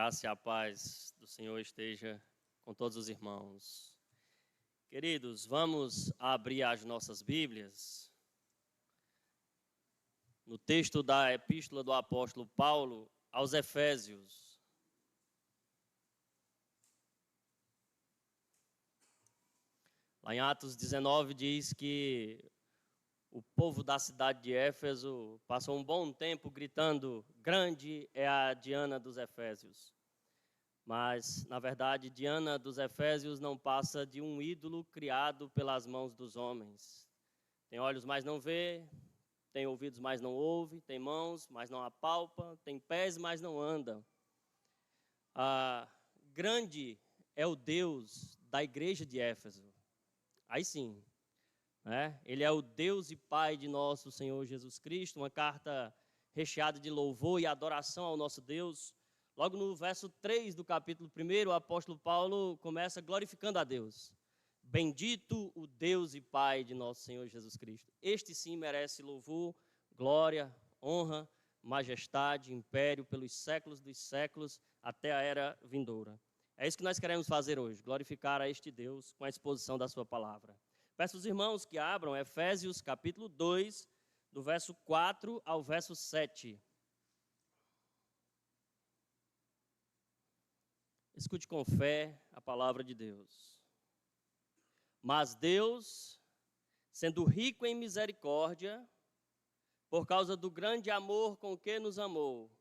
graça e a paz do Senhor esteja com todos os irmãos. Queridos, vamos abrir as nossas Bíblias no texto da Epístola do Apóstolo Paulo aos Efésios. Lá em Atos 19 diz que o povo da cidade de Éfeso passou um bom tempo gritando: grande é a Diana dos Efésios. Mas, na verdade, Diana dos Efésios não passa de um ídolo criado pelas mãos dos homens. Tem olhos, mas não vê, tem ouvidos, mas não ouve, tem mãos, mas não apalpa, tem pés, mas não anda. Grande é o Deus da igreja de Éfeso. Aí sim. Ele é o Deus e Pai de nosso Senhor Jesus Cristo, uma carta recheada de louvor e adoração ao nosso Deus. Logo no verso 3 do capítulo 1, o apóstolo Paulo começa glorificando a Deus. Bendito o Deus e Pai de nosso Senhor Jesus Cristo. Este sim merece louvor, glória, honra, majestade, império pelos séculos dos séculos até a era vindoura. É isso que nós queremos fazer hoje, glorificar a este Deus com a exposição da sua palavra. Peço aos irmãos que abram Efésios capítulo 2, do verso 4 ao verso 7. Escute com fé a palavra de Deus. Mas Deus, sendo rico em misericórdia, por causa do grande amor com que nos amou,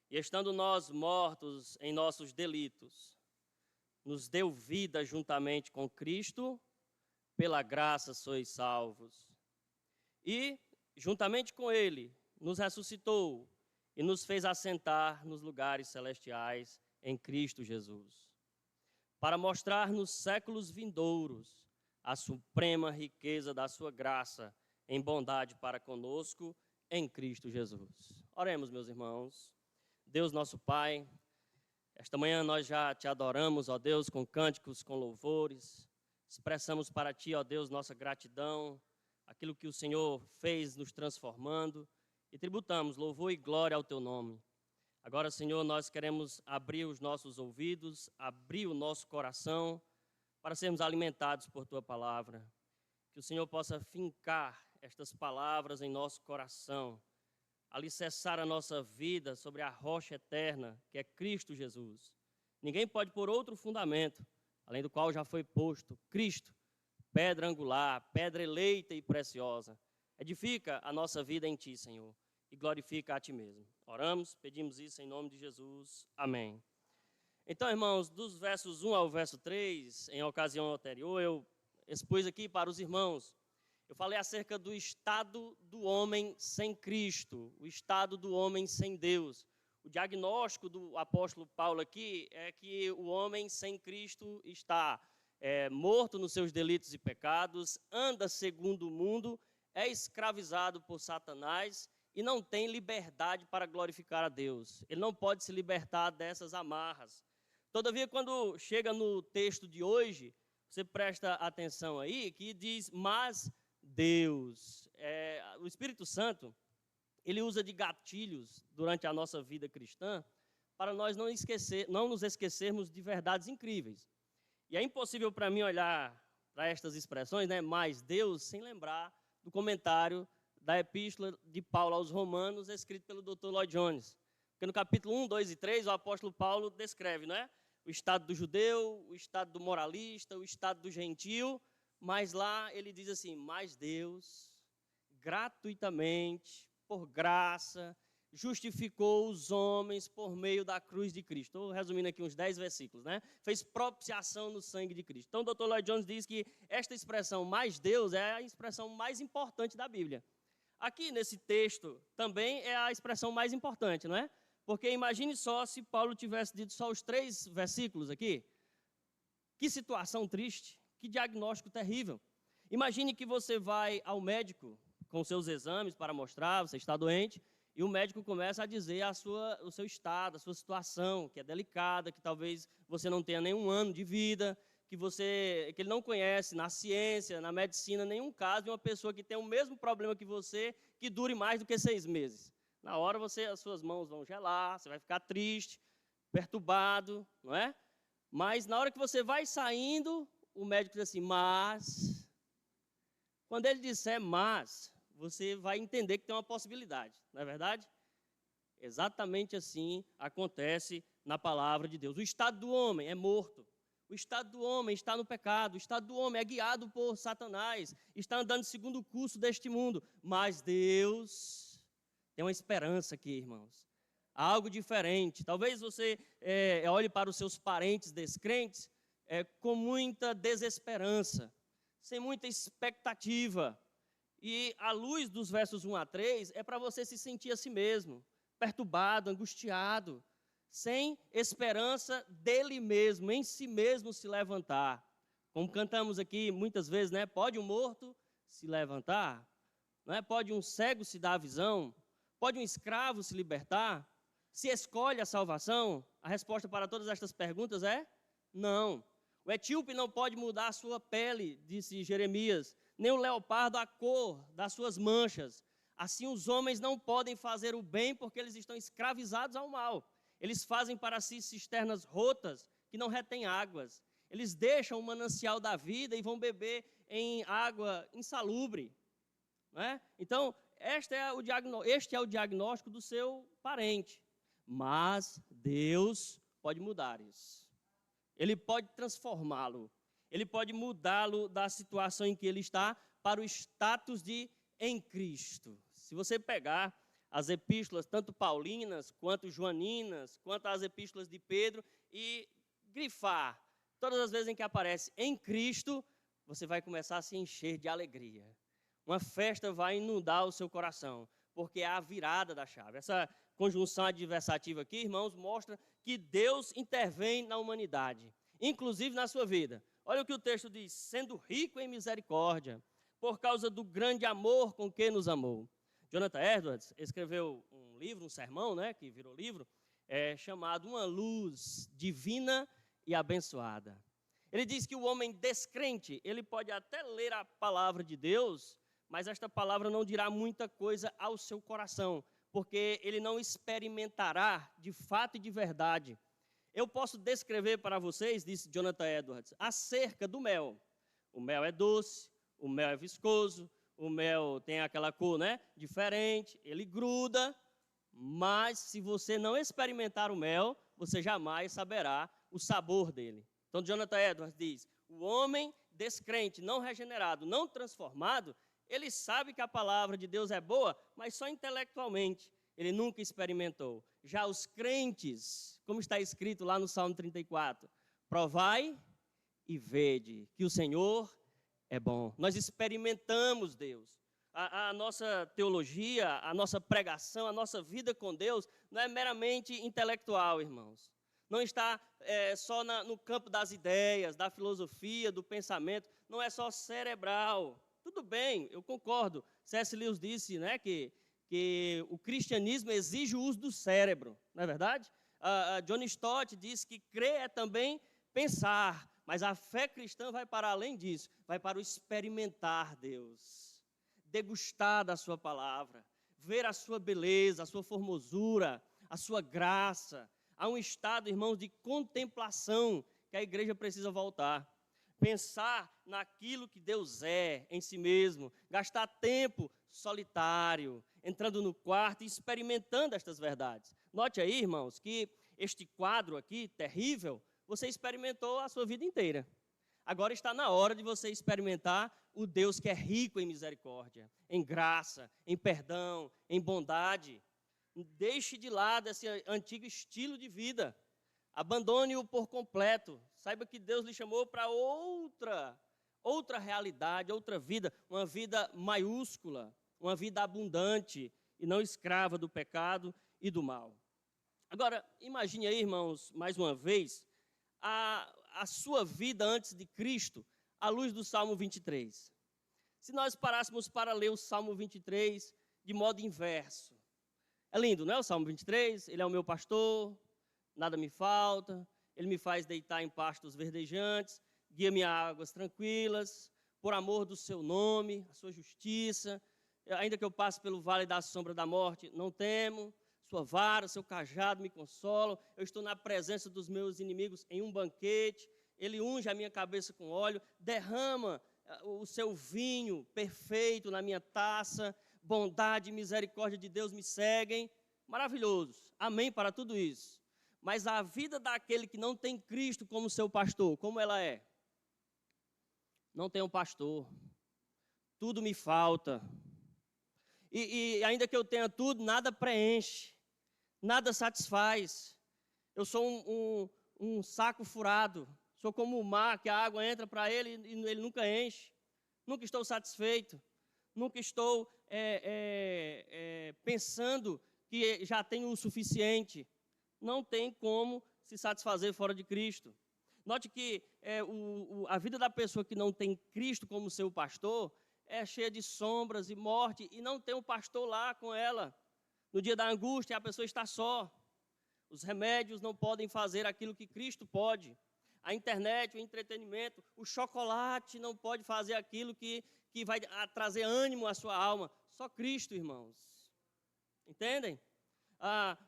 e estando nós mortos em nossos delitos, nos deu vida juntamente com Cristo. Pela graça sois salvos. E, juntamente com Ele, nos ressuscitou e nos fez assentar nos lugares celestiais em Cristo Jesus, para mostrar nos séculos vindouros a suprema riqueza da sua graça em bondade para conosco em Cristo Jesus. Oremos, meus irmãos. Deus nosso Pai, esta manhã nós já te adoramos, ó Deus, com cânticos, com louvores. Expressamos para Ti, ó Deus, nossa gratidão, aquilo que o Senhor fez nos transformando, e tributamos louvor e glória ao Teu nome. Agora, Senhor, nós queremos abrir os nossos ouvidos, abrir o nosso coração, para sermos alimentados por Tua palavra. Que o Senhor possa fincar estas palavras em nosso coração, alicerçar a nossa vida sobre a rocha eterna, que é Cristo Jesus. Ninguém pode pôr outro fundamento, além do qual já foi posto Cristo, pedra angular, pedra eleita e preciosa. Edifica a nossa vida em Ti, Senhor, e glorifica a Ti mesmo. Oramos, pedimos isso em nome de Jesus. Amém. Então, irmãos, dos versos 1 ao verso 3, em ocasião anterior, eu expus aqui para os irmãos, eu falei acerca do estado do homem sem Cristo, o estado do homem sem Deus. O diagnóstico do apóstolo Paulo aqui é que o homem sem Cristo está morto nos seus delitos e pecados, anda segundo o mundo, é escravizado por Satanás e não tem liberdade para glorificar a Deus. Ele não pode se libertar dessas amarras. Todavia, quando chega no texto de hoje, você presta atenção aí, que diz, mas Deus, o Espírito Santo, ele usa de gatilhos durante a nossa vida cristã para nós não nos esquecermos de verdades incríveis. E é impossível para mim olhar para estas expressões, mais Deus, sem lembrar do comentário da Epístola de Paulo aos Romanos, escrito pelo Dr. Lloyd Jones. Porque no capítulo 1, 2 e 3, o apóstolo Paulo descreve, o estado do judeu, o estado do moralista, o estado do gentio, mas lá ele diz assim, mas Deus, gratuitamente, por graça, justificou os homens por meio da cruz de Cristo. Estou resumindo aqui uns 10 versículos, Fez propiciação no sangue de Cristo. Então, o Dr. Lloyd Jones diz que esta expressão, mais Deus, é a expressão mais importante da Bíblia. Aqui, nesse texto, também é a expressão mais importante, Porque imagine só se Paulo tivesse dito só os 3 versículos aqui. Que situação triste, que diagnóstico terrível. Imagine que você vai ao médico com seus exames para mostrar, você está doente, e o médico começa a dizer o seu estado, a sua situação, que é delicada, que talvez você não tenha nenhum ano de vida, que ele não conhece na ciência, na medicina, nenhum caso de uma pessoa que tem o mesmo problema que você, que dure mais do que 6 meses. Na hora, as suas mãos vão gelar, você vai ficar triste, perturbado, não é? Mas na hora que você vai saindo, o médico diz assim, mas... Quando ele disser mas, você vai entender que tem uma possibilidade, não é verdade? Exatamente assim acontece na palavra de Deus. O estado do homem é morto. O estado do homem está no pecado. O estado do homem é guiado por Satanás. Está andando segundo o curso deste mundo. Mas Deus tem uma esperança aqui, irmãos. Algo diferente. Talvez você olhe para os seus parentes descrentes com muita desesperança, sem muita expectativa. E a luz dos versos 1 a 3 é para você se sentir a si mesmo, perturbado, angustiado, sem esperança dele mesmo, em si mesmo se levantar. Como cantamos aqui muitas vezes, né? Pode um morto se levantar? Não é? Pode um cego se dar a visão? Pode um escravo se libertar? Se escolhe a salvação? A resposta para todas estas perguntas é não. O etíope não pode mudar a sua pele, disse Jeremias, nem o leopardo a cor das suas manchas. Assim os homens não podem fazer o bem porque eles estão escravizados ao mal. Eles fazem para si cisternas rotas que não retêm águas. Eles deixam o manancial da vida e vão beber em água insalubre. Não é? Então, este é o diagnóstico do seu parente. Mas Deus pode mudar isso. Ele pode transformá-lo. Ele pode mudá-lo da situação em que ele está para o status de em Cristo. Se você pegar as epístolas, tanto paulinas, quanto joaninas, quanto as epístolas de Pedro, e grifar todas as vezes em que aparece em Cristo, você vai começar a se encher de alegria. Uma festa vai inundar o seu coração, porque é a virada da chave. Essa conjunção adversativa aqui, irmãos, mostra que Deus intervém na humanidade, inclusive na sua vida. Olha o que o texto diz, sendo rico em misericórdia, por causa do grande amor com que nos amou. Jonathan Edwards escreveu um livro, um sermão, né, que virou livro, chamado Uma Luz Divina e Abençoada. Ele diz que o homem descrente, ele pode até ler a palavra de Deus, mas esta palavra não dirá muita coisa ao seu coração, porque ele não experimentará de fato e de verdade. Eu posso descrever para vocês, disse Jonathan Edwards, acerca do mel. O mel é doce, o mel é viscoso, o mel tem aquela cor, né, diferente, ele gruda, mas se você não experimentar o mel, você jamais saberá o sabor dele. Então, Jonathan Edwards diz, o homem descrente, não regenerado, não transformado, ele sabe que a palavra de Deus é boa, mas só intelectualmente, ele nunca experimentou. Já os crentes, como está escrito lá no Salmo 34, provai e vede que o Senhor é bom. Nós experimentamos Deus. A nossa teologia, a nossa pregação, a nossa vida com Deus não é meramente intelectual, irmãos. Não está só no campo das ideias, da filosofia, do pensamento. Não é só cerebral. Tudo bem, eu concordo. C.S. Lewis disse, né, que o cristianismo exige o uso do cérebro. Não é verdade? John Stott diz que crer é também pensar. Mas a fé cristã vai para além disso, vai para o experimentar Deus, degustar da sua palavra, ver a sua beleza, a sua formosura, a sua graça. Há um estado, irmãos, de contemplação que a igreja precisa voltar. Pensar naquilo que Deus é em si mesmo, gastar tempo solitário, entrando no quarto e experimentando estas verdades. Note aí, irmãos, que este quadro aqui, terrível, você experimentou a sua vida inteira. Agora está na hora de você experimentar o Deus que é rico em misericórdia, em graça, em perdão, em bondade. Deixe de lado esse antigo estilo de vida. Abandone-o por completo. Saiba que Deus lhe chamou para outra realidade, outra vida, uma vida maiúscula, uma vida abundante e não escrava do pecado e do mal. Agora, imagine aí, irmãos, mais uma vez, a sua vida antes de Cristo, à luz do Salmo 23. Se nós parássemos para ler o Salmo 23 de modo inverso. É lindo, não é o Salmo 23? Ele é o meu pastor, nada me falta, ele me faz deitar em pastos verdejantes, guia-me a águas tranquilas, por amor do seu nome, a sua justiça. Ainda que eu passe pelo vale da sombra da morte, não temo. Sua vara, seu cajado me consolam. Eu estou na presença dos meus inimigos em um banquete. Ele unge a minha cabeça com óleo, derrama o seu vinho perfeito na minha taça. Bondade e misericórdia de Deus me seguem. Maravilhoso. Amém para tudo isso. Mas a vida daquele que não tem Cristo como seu pastor, como ela é? Não tenho pastor. Tudo me falta. E ainda que eu tenha tudo, nada preenche. Nada satisfaz. Eu sou um saco furado. Sou como o mar, que a água entra para ele e ele nunca enche. Nunca estou satisfeito. Nunca estou pensando que já tenho o suficiente. Não tem como se satisfazer fora de Cristo. Note que a vida da pessoa que não tem Cristo como seu pastor é cheia de sombras e morte, e não tem um pastor lá com ela. No dia da angústia, a pessoa está só. Os remédios não podem fazer aquilo que Cristo pode. A internet, o entretenimento, o chocolate não pode fazer aquilo que vai trazer ânimo à sua alma. Só Cristo, irmãos. Entendem?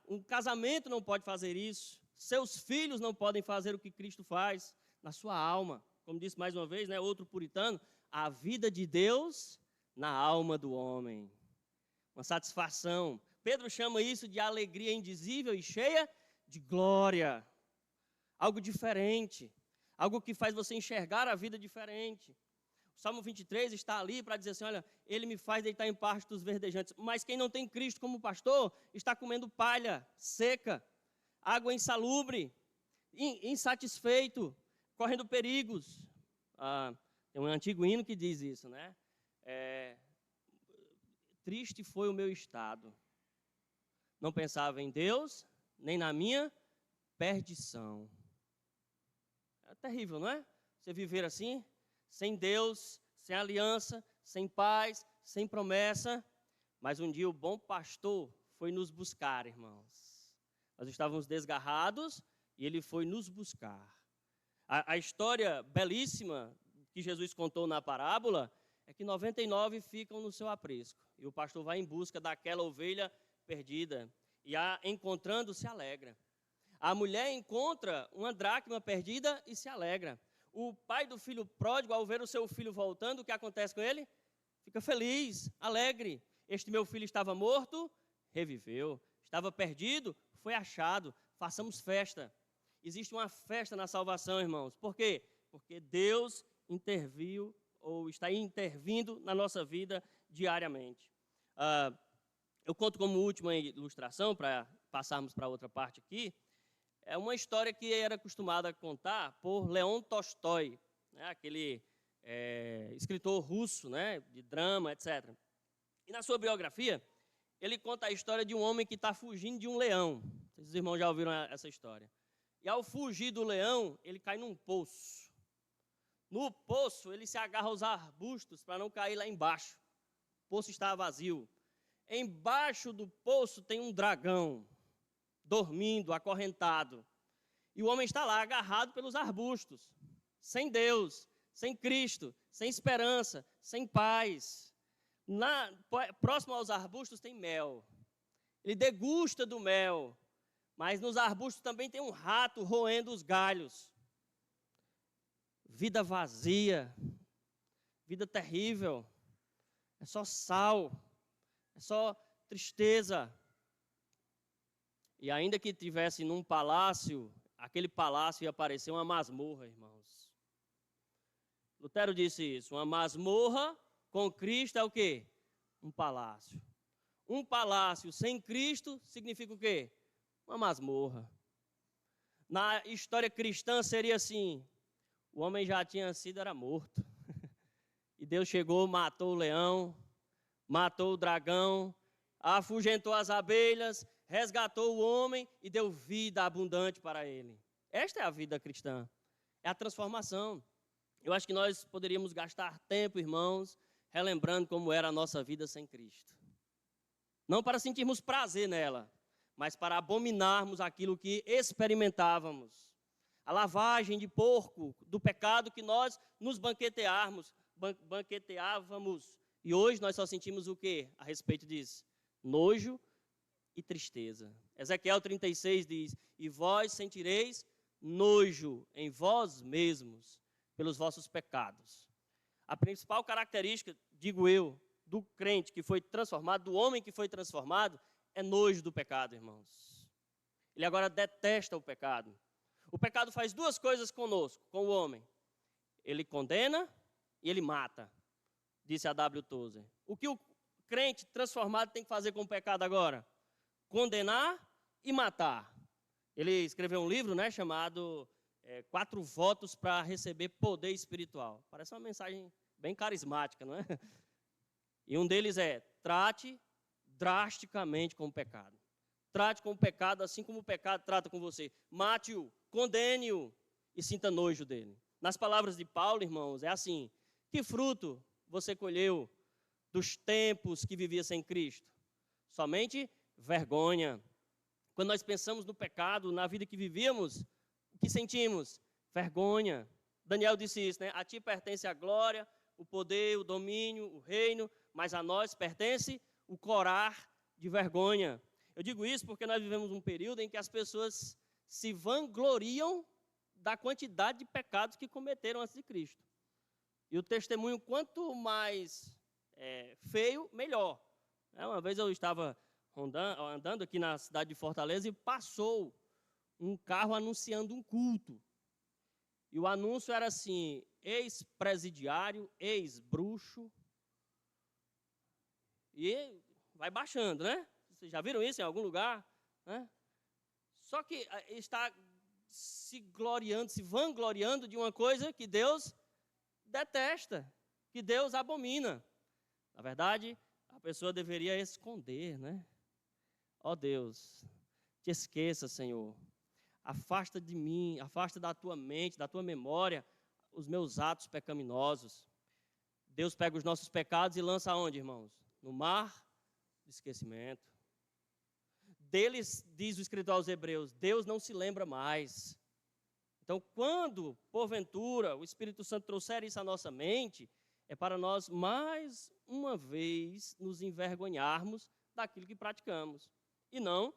Um casamento não pode fazer isso. Seus filhos não podem fazer o que Cristo faz na sua alma. Como disse mais uma vez, né, outro puritano, a vida de Deus na alma do homem. Uma satisfação. Pedro chama isso de alegria indizível e cheia de glória. Algo diferente. Algo que faz você enxergar a vida diferente. O Salmo 23 está ali para dizer assim, olha, ele me faz deitar em pastos verdejantes. Mas quem não tem Cristo como pastor, está comendo palha seca, água insalubre, insatisfeito, correndo perigos. Tem um antigo hino que diz isso, né? Triste foi o meu estado. Não pensava em Deus, nem na minha perdição. É terrível, não é? Você viver assim, sem Deus, sem aliança, sem paz, sem promessa. Mas um dia o bom pastor foi nos buscar, irmãos. Nós estávamos desgarrados e ele foi nos buscar. A história belíssima que Jesus contou na parábola é que 99 ficam no seu aprisco. E o pastor vai em busca daquela ovelha perdida. E encontrando, se alegra. A mulher encontra uma dracma perdida e se alegra. O pai do filho pródigo, ao ver o seu filho voltando, o que acontece com ele? Fica feliz, alegre. Este meu filho estava morto, reviveu. Estava perdido, foi achado. Façamos festa. Existe uma festa na salvação, irmãos. Por quê? Porque Deus interviu ou está intervindo na nossa vida diariamente. Eu conto como última ilustração, para passarmos para outra parte aqui, é uma história que era acostumada a contar por Leon Tolstói, né, aquele escritor russo, né, de drama, etc. E na sua biografia, ele conta a história de um homem que está fugindo de um leão. Os irmãos já ouviram essa história. E ao fugir do leão, ele cai num poço. No poço, ele se agarra aos arbustos para não cair lá embaixo. O poço está vazio. Embaixo do poço tem um dragão, dormindo, acorrentado. E o homem está lá, agarrado pelos arbustos, sem Deus, sem Cristo, sem esperança, sem paz. Próximo aos arbustos tem mel. Ele degusta do mel, mas nos arbustos também tem um rato roendo os galhos. Vida vazia, vida terrível, é só sal, é só tristeza. E ainda que tivesse num palácio, aquele palácio ia parecer uma masmorra, irmãos. Lutero disse isso, uma masmorra com Cristo é o quê? Um palácio. Um palácio sem Cristo significa o quê? Uma masmorra. Na história cristã seria assim, o homem já tinha sido, era morto. E Deus chegou, matou o leão, matou o dragão, afugentou as abelhas, resgatou o homem e deu vida abundante para ele. Esta é a vida cristã, é a transformação. Eu acho que nós poderíamos gastar tempo, irmãos, relembrando como era a nossa vida sem Cristo. Não para sentirmos prazer nela, mas para abominarmos aquilo que experimentávamos. A lavagem de porco do pecado que nós nos banqueteávamos. E hoje nós só sentimos o quê a respeito disso? Nojo e tristeza. Ezequiel 36 diz: e vós sentireis nojo em vós mesmos pelos vossos pecados. A principal característica, digo eu, do crente que foi transformado, do homem que foi transformado, é nojo do pecado, irmãos. Ele agora detesta o pecado. O pecado faz duas coisas conosco, com o homem. Ele condena e ele mata, disse a W. Tozer. O que o crente transformado tem que fazer com o pecado agora? Condenar e matar. Ele escreveu um livro, né, chamado 4 Votos para Receber Poder Espiritual. Parece uma mensagem bem carismática, não é? E um deles é: trate drasticamente com o pecado. Trate com o pecado assim como o pecado trata com você. Mate-o, condene-o e sinta nojo dele. Nas palavras de Paulo, irmãos, é assim: que fruto você colheu dos tempos que vivia sem Cristo? Somente vergonha. Quando nós pensamos no pecado, na vida que vivíamos, o que sentimos? Vergonha. Daniel disse isso, né? A ti pertence a glória, o poder, o domínio, o reino, mas a nós pertence o corar de vergonha. Eu digo isso porque nós vivemos um período em que as pessoas se vangloriam da quantidade de pecados que cometeram antes de Cristo. E o testemunho, quanto mais feio, melhor. Uma vez eu estava andando aqui na cidade de Fortaleza e passou um carro anunciando um culto. E o anúncio era assim: ex-presidiário, ex-bruxo. E vai baixando, né? Vocês já viram isso em algum lugar? Né? Só que está se gloriando, se vangloriando de uma coisa que Deus detesta, que Deus abomina. Na verdade, a pessoa deveria esconder, né? Ó Deus, te esqueça, Senhor. Afasta de mim, afasta da tua mente, da tua memória, os meus atos pecaminosos. Deus pega os nossos pecados e lança aonde, irmãos? No mar do esquecimento. Deles, diz o escritor aos Hebreus, Deus não se lembra mais. Então, quando, porventura, o Espírito Santo trouxer isso à nossa mente, é para nós, mais uma vez, nos envergonharmos daquilo que praticamos e não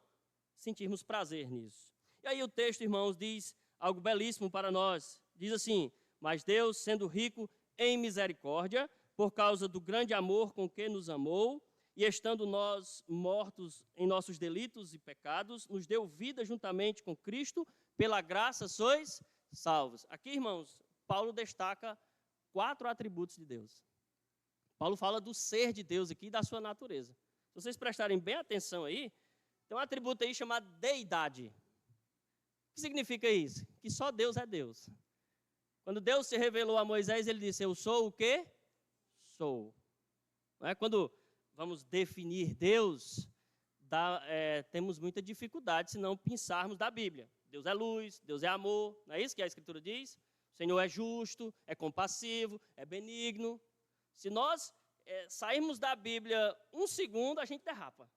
sentirmos prazer nisso. E aí o texto, irmãos, diz algo belíssimo para nós. Diz assim: mas Deus, sendo rico em misericórdia, por causa do grande amor com que nos amou, e estando nós mortos em nossos delitos e pecados, nos deu vida juntamente com Cristo, pela graça sois salvos. Aqui, irmãos, Paulo destaca 4 atributos de Deus. Paulo fala do ser de Deus aqui e da sua natureza. Se vocês prestarem bem atenção aí, tem um atributo aí chamado deidade. O que significa isso? Que só Deus é Deus. Quando Deus se revelou a Moisés, ele disse: eu sou o quê? Sou. Não é? Quando vamos definir Deus, temos muita dificuldade se não pensarmos da Bíblia. Deus é luz, Deus é amor, não é isso que a Escritura diz? O Senhor é justo, é compassivo, é benigno. Se nós sairmos da Bíblia um segundo, a gente derrapa.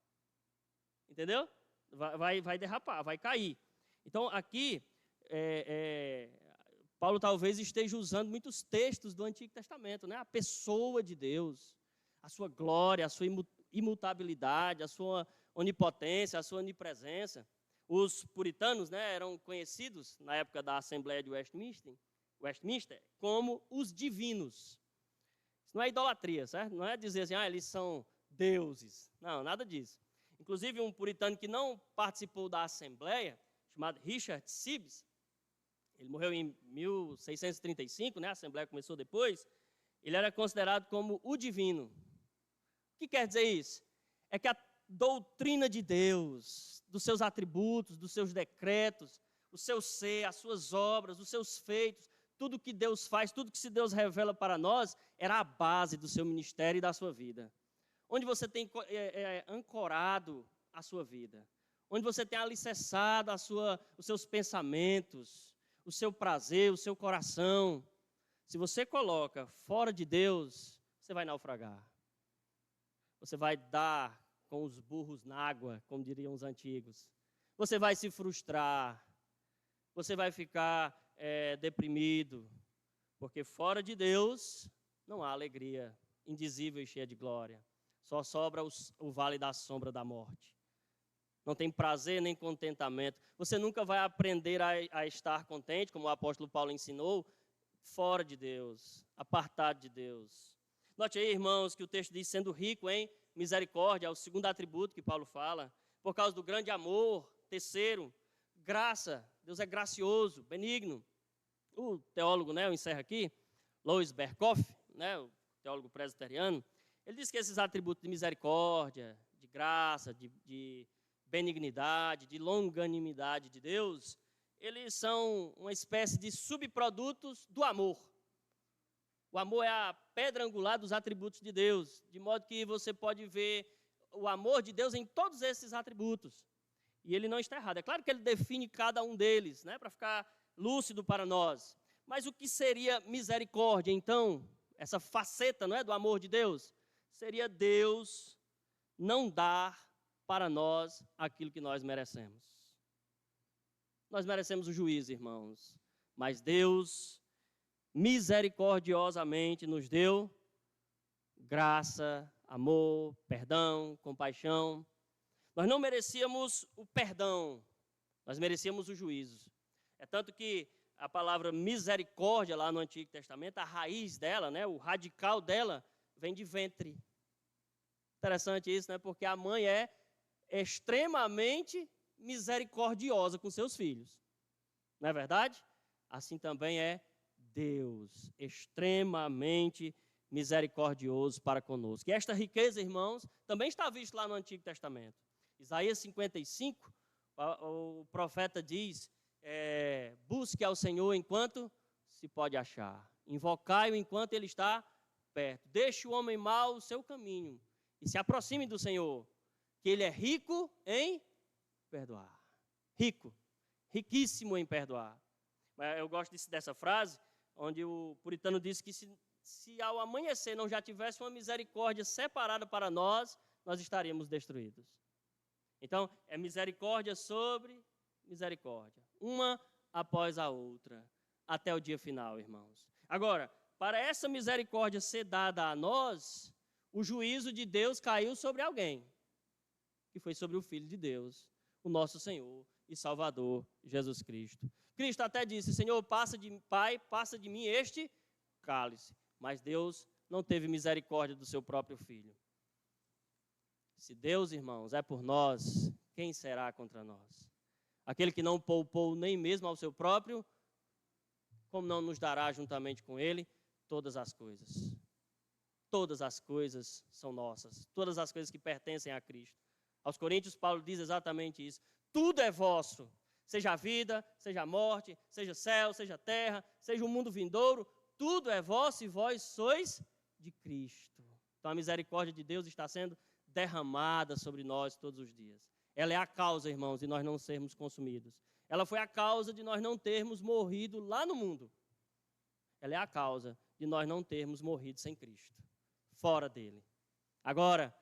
Entendeu? Vai derrapar, vai cair. Então, aqui, Paulo talvez esteja usando muitos textos do Antigo Testamento, né? A pessoa de Deus, a sua glória, a sua imutabilidade, a sua onipotência, a sua onipresença. Os puritanos, né, eram conhecidos, na época da Assembleia de Westminster, como os divinos. Isso não é idolatria, certo? Não é dizer assim, eles são deuses. Não, nada disso. Inclusive, um puritano que não participou da Assembleia, chamado Richard Sibbes, ele morreu em 1635, né? A Assembleia começou depois. Ele era considerado como o divino. O que quer dizer isso? É que a doutrina de Deus, dos seus atributos, dos seus decretos, o seu ser, as suas obras, os seus feitos, tudo que Deus faz, tudo que Deus revela para nós, era a base do seu ministério e da sua vida. Onde você tem ancorado a sua vida, onde você tem alicerçado os seus pensamentos, o seu prazer, o seu coração. Se você coloca fora de Deus, você vai naufragar. Você vai dar com os burros na água, como diriam os antigos. Você vai se frustrar. Você vai ficar deprimido. Porque fora de Deus não há alegria indizível e cheia de glória. Só sobra o vale da sombra da morte. não tem prazer nem contentamento. Você nunca vai aprender a estar contente, como o apóstolo Paulo ensinou, fora de Deus, apartado de Deus. Note aí, irmãos, que o texto diz, sendo rico em misericórdia, é o segundo atributo que Paulo fala, por causa do grande amor. Terceiro, graça. Deus é gracioso, benigno. O teólogo, né, eu encerro aqui, Louis Berkhoff, né, o teólogo presbiteriano, ele diz que esses atributos de misericórdia, de graça, de benignidade, de longanimidade de Deus, eles são uma espécie de subprodutos do amor. O amor é a pedra angular dos atributos de Deus, de modo que você pode ver o amor de Deus em todos esses atributos. E ele não está errado. É claro que ele define cada um deles, né, para ficar lúcido para nós. Mas o que seria misericórdia, então? Essa faceta, não é, do amor de Deus? Seria Deus não dar para nós aquilo que nós merecemos. Nós merecemos o juízo, irmãos. Mas Deus misericordiosamente nos deu graça, amor, perdão, compaixão. Nós não merecíamos o perdão, nós merecíamos o juízo. É tanto que a palavra misericórdia lá no Antigo Testamento, a raiz dela, né, o radical dela, vem de ventre. Interessante isso, né? Porque a mãe é extremamente misericordiosa com seus filhos. Não é verdade? Assim também é Deus, extremamente misericordioso para conosco. E esta riqueza, irmãos, também está vista lá no Antigo Testamento. Isaías 55, o profeta diz, busque ao Senhor enquanto se pode achar. Invocai-o enquanto ele está perto. Deixe o homem mau o seu caminho e se aproxime do Senhor, que ele é rico em perdoar. Rico, riquíssimo em perdoar. Eu gosto dessa frase, onde o puritano disse que se ao amanhecer não já tivesse uma misericórdia separada para nós, nós estaríamos destruídos. Então, é misericórdia sobre misericórdia, uma após a outra, até o dia final, irmãos. Agora, para essa misericórdia ser dada a nós, o juízo de Deus caiu sobre alguém, que foi sobre o Filho de Deus, o nosso Senhor e Salvador, Jesus Cristo. Cristo até disse, Senhor, Pai, passa de mim este cálice. Mas Deus não teve misericórdia do seu próprio Filho. Se Deus, irmãos, é por nós, quem será contra nós? Aquele que não poupou nem mesmo ao seu próprio, como não nos dará juntamente com ele todas as coisas? Todas as coisas são nossas, todas as coisas que pertencem a Cristo. Aos Coríntios, Paulo diz exatamente isso. Tudo é vosso, seja a vida, seja a morte, seja céu, seja terra, seja o mundo vindouro, tudo é vosso e vós sois de Cristo. Então a misericórdia de Deus está sendo derramada sobre nós todos os dias. Ela é a causa, irmãos, de nós não sermos consumidos. Ela foi a causa de nós não termos morrido lá no mundo. Ela é a causa de nós não termos morrido sem Cristo, fora dele. Agora,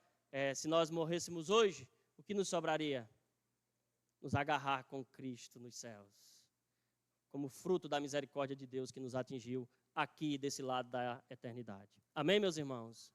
se nós morrêssemos hoje, o que nos sobraria? Nos agarrar com Cristo nos céus, como fruto da misericórdia de Deus que nos atingiu aqui desse lado da eternidade. Amém, meus irmãos?